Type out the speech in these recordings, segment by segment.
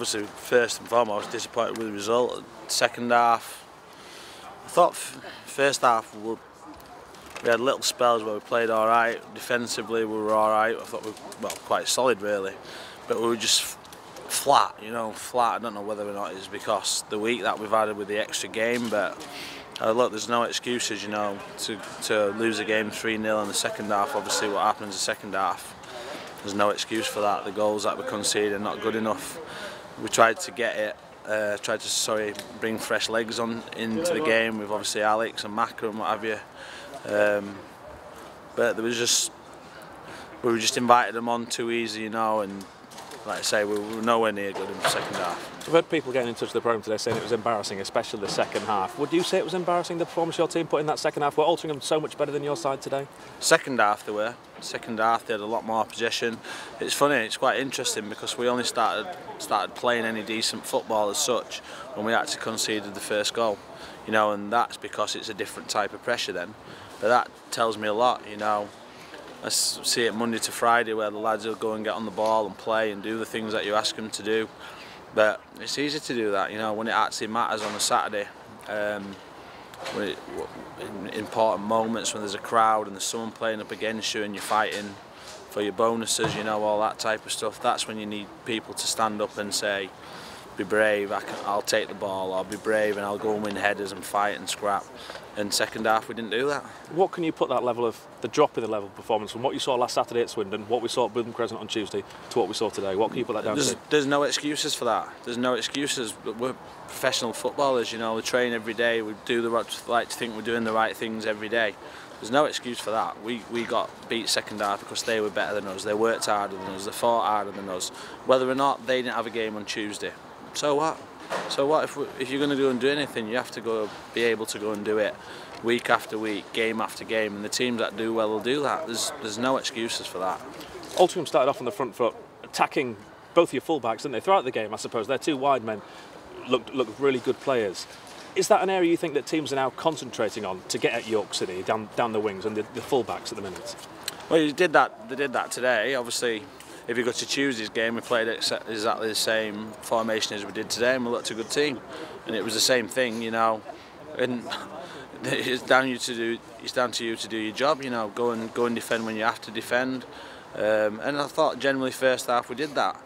obviously first and foremost disappointed with the result. Second half, I thought first half we had little spells where we played all right. Defensively we were all right. I thought we were quite solid really, but we were just flat. Flat. I don't know whether or not it's because the week that we've had with the extra game, but look, there's no excuses, to lose a game 3-0 in the second half. Obviously, what happens in the second half, there's no excuse for that. The goals that we conceded are not good enough. We tried to get it, bring fresh legs on into the game with obviously Alex and Maka and what have you. But we were just invited them on too easy, and like I say, we were nowhere near good in the second half. So I've heard people getting in touch with the programme today saying it was embarrassing, especially the second half. Would you say it was embarrassing, the performance your team put in that second half? Were Altrincham so much better than your side today? Second half they were. Second half they had a lot more possession. It's funny, it's quite interesting because we only started playing any decent football as such when we actually conceded the first goal. And that's because it's a different type of pressure then. But that tells me a lot, I see it Monday to Friday where the lads will go and get on the ball and play and do the things that you ask them to do. But it's easy to do that, when it actually matters on a Saturday. In important moments when there's a crowd and there's someone playing up against you and you're fighting for your bonuses, all that type of stuff. That's when you need people to stand up and say, be brave, I'll take the ball, I'll be brave and I'll go and win headers and fight and scrap. And second half we didn't do that. What can you put that level of, the drop in the level of performance from what you saw last Saturday at Swindon, what we saw at Bootham Crescent on Tuesday, to what we saw today? What can you put that down to? There's no excuses for that. There's no excuses. We're professional footballers, we train every day, we like to think we're doing the right things every day. There's no excuse for that. We got beat second half because they were better than us, they worked harder than us, they fought harder than us. Whether or not they didn't have a game on Tuesday, so what? So what if you're going to go and do anything, you have to be able to go and do it week after week, game after game, and the teams that do well will do that. There's no excuses for that. Altrincham started off on the front foot, attacking both your fullbacks, didn't they? Throughout the game, I suppose their two wide men looked really good players. Is that an area you think that teams are now concentrating on to get at York City down the wings and the fullbacks at the minute? Well, they did that today. Obviously, if you go to Tuesday's game, we played exactly the same formation as we did today, and we looked a good team. And it was the same thing, And it's down to you to do your job. Go and defend when you have to defend. And I thought generally first half we did that,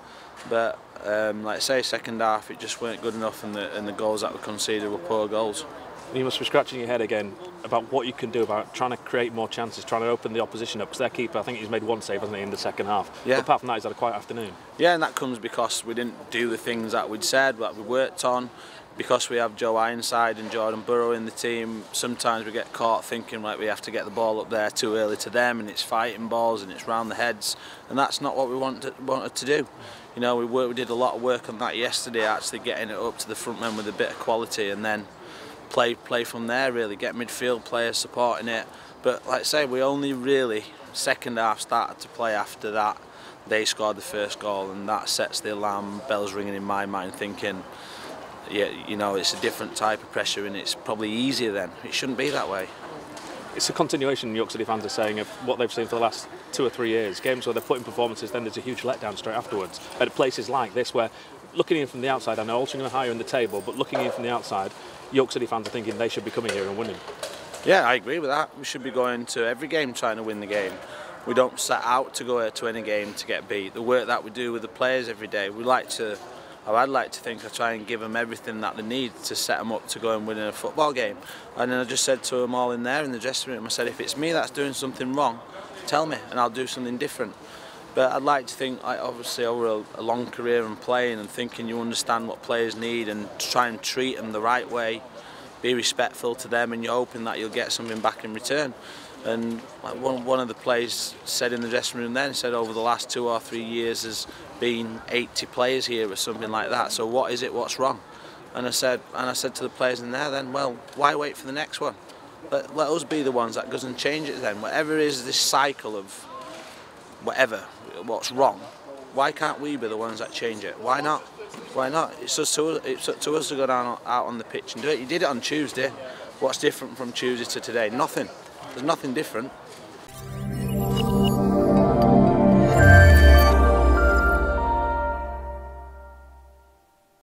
but like I say, second half it just weren't good enough, and the goals that were conceded were poor goals. You must be scratching your head again about what you can do about trying to create more chances, trying to open the opposition up, because their keeper, I think he's made one save, hasn't he, in the second half. Yeah. But apart from that, he's had a quiet afternoon. Yeah, and that comes because we didn't do the things that we'd said, that we worked on. Because we have Joe Ironside and Jordan Burrow in the team, sometimes we get caught thinking like we have to get the ball up there too early to them, and it's fighting balls and it's round the heads, and that's not what we wanted to do. We did a lot of work on that yesterday, actually getting it up to the front men with a bit of quality, and then play from there really, get midfield players supporting it. But like I say, we only really, second half, started to play after that. They scored the first goal, and that sets the alarm bells ringing in my mind, thinking, yeah, it's a different type of pressure and it's probably easier then. It shouldn't be that way. It's a continuation, York City fans are saying, of what they've seen for the last 2 or 3 years. Games where they're putting performances, then there's a huge letdown straight afterwards. At places like this where, looking in from the outside, I know Altrincham are higher in the table, but looking in from the outside, York City fans are thinking they should be coming here and winning. Yeah, I agree with that. We should be going to every game trying to win the game. We don't set out to go to any game to get beat. The work that we do with the players every day, I'd like to think I try and give them everything that they need to set them up to go and win in a football game. And then I just said to them all in there in the dressing room, I said, if it's me that's doing something wrong, tell me and I'll do something different. But I'd like to think, obviously over a long career and playing and thinking you understand what players need and try and treat them the right way, be respectful to them, and you're hoping that you'll get something back in return. And one of the players said in the dressing room then, he said over the last 2 or 3 years there's been 80 players here or something like that, so what is it, what's wrong? And I said to the players in there then, well, why wait for the next one? Let us be the ones that goes and change it then. Whatever is this cycle of what's wrong, why can't we be the ones that change it? Why not? Why not? It's up to us to go down out on the pitch and do it. You did it on Tuesday. What's different from Tuesday to today? Nothing. There's nothing different.